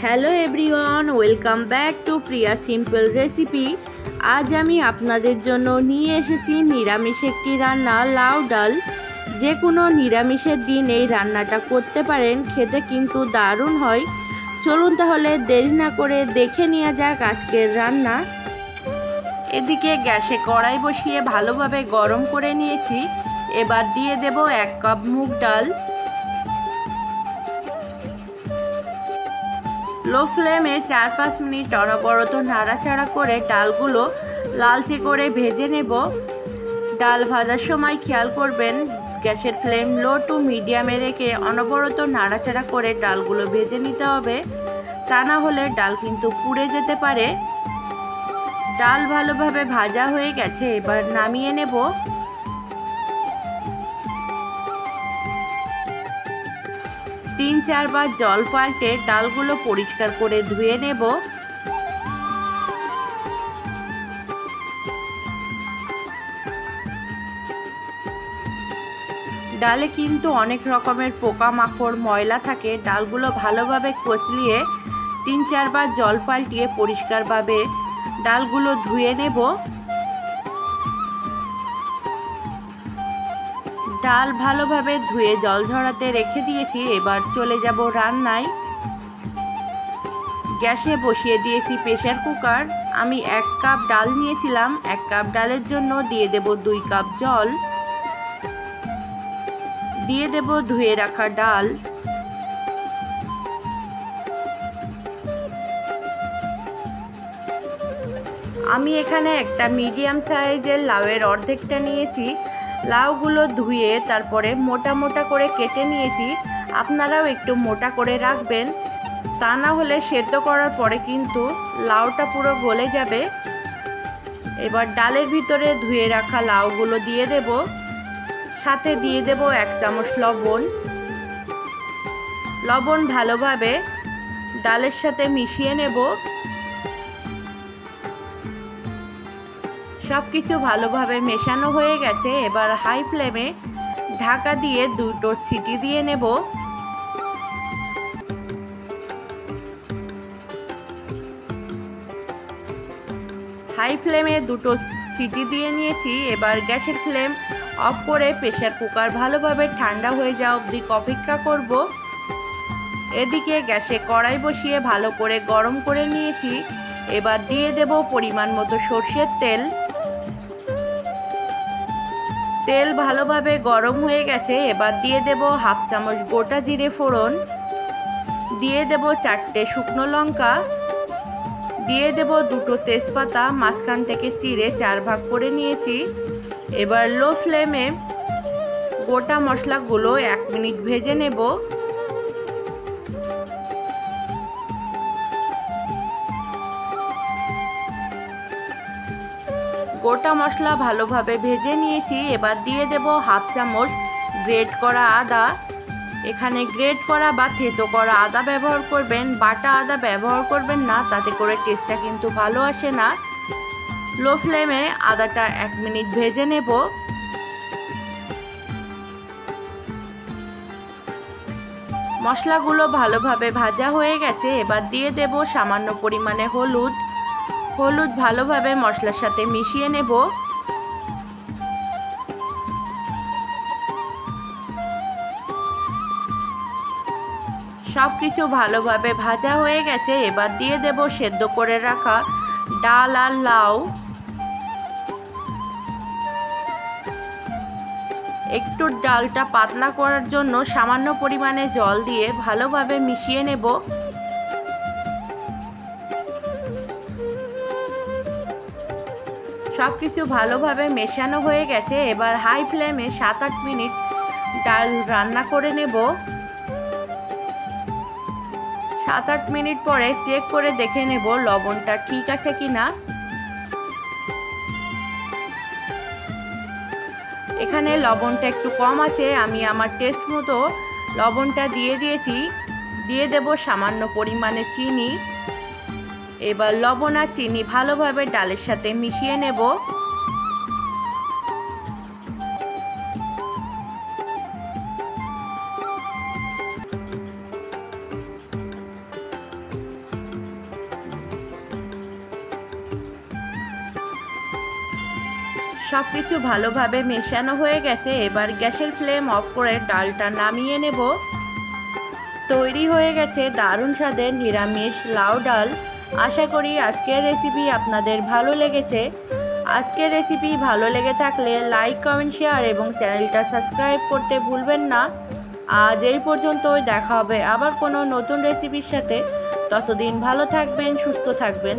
Hello everyone, welcome back to Priya simple recipe. আজ আমি আপনাদের জন্য নিয়ে এসেছি নিরামিষ একটি রান্না, লাউ ডাল। যে কোনো নিরামিষের দিন এই রান্নাটা করতে পারেন, খেতে কিন্তু দারুণ হয়। চলুন তাহলে দেরি না করে দেখে নেওয়া যাক আজকের রান্না। এদিকে গ্যাসে কড়াই বসিয়ে ভালোভাবে গরম করে নিয়েছি। এবার দিয়ে দেব 1 কাপ মুগ ডাল। লো ফ্লেমে 4-5 মিনিট অনবরত নাড়াচাড়া করে ডালগুলো লালচে করে ভেজে নেব। ডাল ভাজার সময় খেয়াল করবেন গ্যাসের ফ্লেম লো টু মিডিয়ামে রেখে অনবরত নাড়াচাড়া করে ডালগুলো ভেজে নিতে হবে, তা না হলে ডাল কিন্তু পুড়ে যেতে পারে। ডাল ভালোভাবে ভাজা হয়ে গেছে, এবার নামিয়ে নেব। তিন চারবার জল পাল্টে ডালগুলো পরিষ্কার করে ধুয়ে নেব। ডালে কিন্তু অনেক রকমের পোকামাকড় ময়লা থাকে। ডালগুলো ভালোভাবে কচলিয়ে 3-4 বার জল পাল্টিয়ে পরিষ্কারভাবে ডালগুলো ধুয়ে নেব। ডাল ভালোভাবে ধুয়ে জল ঝরাতে রেখে দিয়েছি। এবার চলে যাব রান্নায়। গ্যাসে বসিয়ে দিয়েছি প্রেসার কুকার। আমি 1 কাপ ডাল নিয়েছিলাম। 1 কাপ ডালের জন্য দিয়ে দেব 2 কাপ জল। দিয়ে দেব ধুয়ে রাখা ডাল। আমি এখানে একটা মিডিয়াম সাইজের লাউয়ের অর্ধেকটা নিয়েছি। লাউগুলো ধুয়ে তারপরে মোটা মোটা করে কেটে নিয়েছি। আপনারাও একটু মোটা করে রাখবেন, তা না হলে সেদ্ধ করার পরে কিন্তু লাউটা পুরো গলে যাবে। এবার ডালের ভিতরে ধুয়ে রাখা লাউগুলো দিয়ে দেব। সাথে দিয়ে দেব 1 চামচ লবণ। লবণ ভালোভাবে ডালের সাথে মিশিয়ে নেব। সব কিছু ভালোভাবে মেশানো হয়ে গেছে। এবার হাই ফ্লেমে ঢাকা দিয়ে 2টো সিটি দিয়ে নেব। হাই ফ্লেমে 2টো সিটি দিয়ে নিয়েছি। এবার গ্যাসের ফ্লেম অফ করে প্রেসার কুকার ভালোভাবে ঠান্ডা হয়ে যাওয়া অবধি অপেক্ষা করব। এদিকে গ্যাসে কড়াই বসিয়ে ভালো করে গরম করে নিয়েছি। এবার দিয়ে দেব পরিমাণ মতো সরষের তেল। তেল ভালোভাবে গরম হয়ে গেছে। এবার দিয়ে দেব 1/2 চামচ গোটা জিরে ফোড়ন। দিয়ে দেব 4টে শুকনো লঙ্কা। দিয়ে দেব 2টো তেজপাতা মাঝখান থেকে চিড়ে 4 ভাগ করে নিয়েছি। এবার লো ফ্লেমে গোটা মশলাগুলো 1 মিনিট ভেজে নেব। গোটা মশলা ভালোভাবে ভেজে নিয়েছি। এবার দিয়ে দেব 1/2 চামচ গ্রেট করা আদা। এখানে গ্রেট করা বা থেতো করা আদা ব্যবহার করবেন, বাটা আদা ব্যবহার করবেন না, তাতে করে টেস্টটা কিন্তু ভালো আসে না। লো ফ্লেমে আদাটা 1 মিনিট ভেজে নেব। মশলাগুলো ভালোভাবে ভাজা হয়ে গেছে। এবার দিয়ে দেব সামান্য পরিমাণে হলুদ। হলুদ ভালোভাবে মশলার সাথে মিশিয়ে নেব। সব কিছু ভালোভাবে ভাজা হয়ে গেছে। এবার দিয়ে দেব সেদ্ধ করে রাখা ডাল আর লাউ। একটু ডালটা পাতলা করার জন্য সামান্য পরিমাণে জল দিয়ে ভালোভাবে মিশিয়ে নেব। সব কিছু ভালোভাবে মেশানো হয়ে গেছে। এবার হাই ফ্লেমে 7-8 মিনিট ডাল রান্না করে নেব। 7-8 মিনিট পরে চেক করে দেখে নেব লবণটা ঠিক আছে কিনা। এখানে লবণটা একটু কম আছে। আমি আমার টেস্ট মতো লবণটা দিয়ে দিয়েছি। দিয়ে দেব সামান্য পরিমাণে চিনি। এবার লবণ আর চিনি ভালোভাবে ডালের সাথে মিশিয়ে নেব। সব কিছু ভালোভাবে মেশানো হয়ে গেছে। এবার গ্যাসের ফ্লেম অফ করে ডালটা নামিয়ে নেব। তৈরি হয়ে গেছে দারুণ স্বাদের নিরামিষ লাউ ডাল। আশা করি আজকের রেসিপি আপনাদের ভালো লেগেছে। আজকের রেসিপি ভালো লেগে থাকলে লাইক, কমেন্ট, শেয়ার এবং চ্যানেলটা সাবস্ক্রাইব করতে ভুলবেন না। আজ এই পর্যন্তই, দেখা হবে আবার কোনো নতুন রেসিপির সাথে। ততদিন ভালো থাকবেন, সুস্থ থাকবেন।